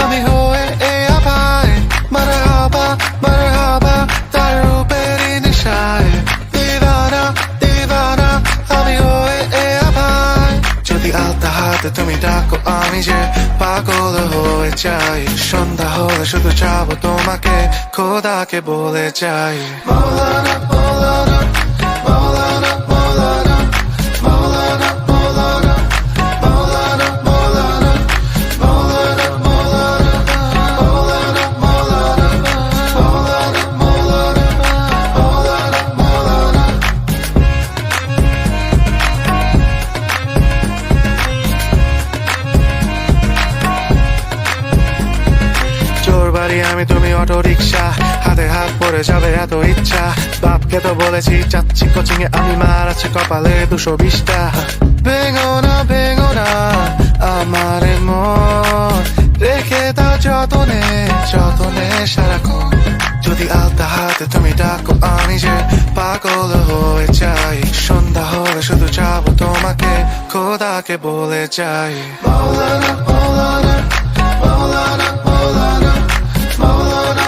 আমি হয়ে আপায় মারহাবা তার রূপেরই নেশায় দিবানা দিবানা আমি হয়ে আপায় যদি আলতা হাতে তুমি ডাকো আমি যে পাগল হয়ে যাই সন্ধ্যা হলে শুধু যাবো তোমাকে খোদাকে বলে যাই মৌলানা মৌলানা মৌলানা মৌলানা মৌলানা মৌলানা মৌলানা মৌলানা মৌলানা মৌলানা মৌলানা মৌলানা মৌলানা মৌলানা মৌলানা চোর বাড়ি আমি তুমি অটো রিক্সা হাতে হাত পড়ে যাবে এত ইচ্ছা বাপকে তো বলেছি যাচ্ছি কোচিং এ আমি মার আছে কপালে 220টা ভেঙো না আমার মন রেখে দাও যতনে যতনে সারাক্ষণ যদি আলতা হাতে তুমি ডাকো আমি যে পাগল হয়ে যাই সন্ধ্যা হলে শুধু যাবো তোমাকে খোদাকে বলে যাই মৌলানা মৌলানা মৌলানা মৌলানা মৌলানা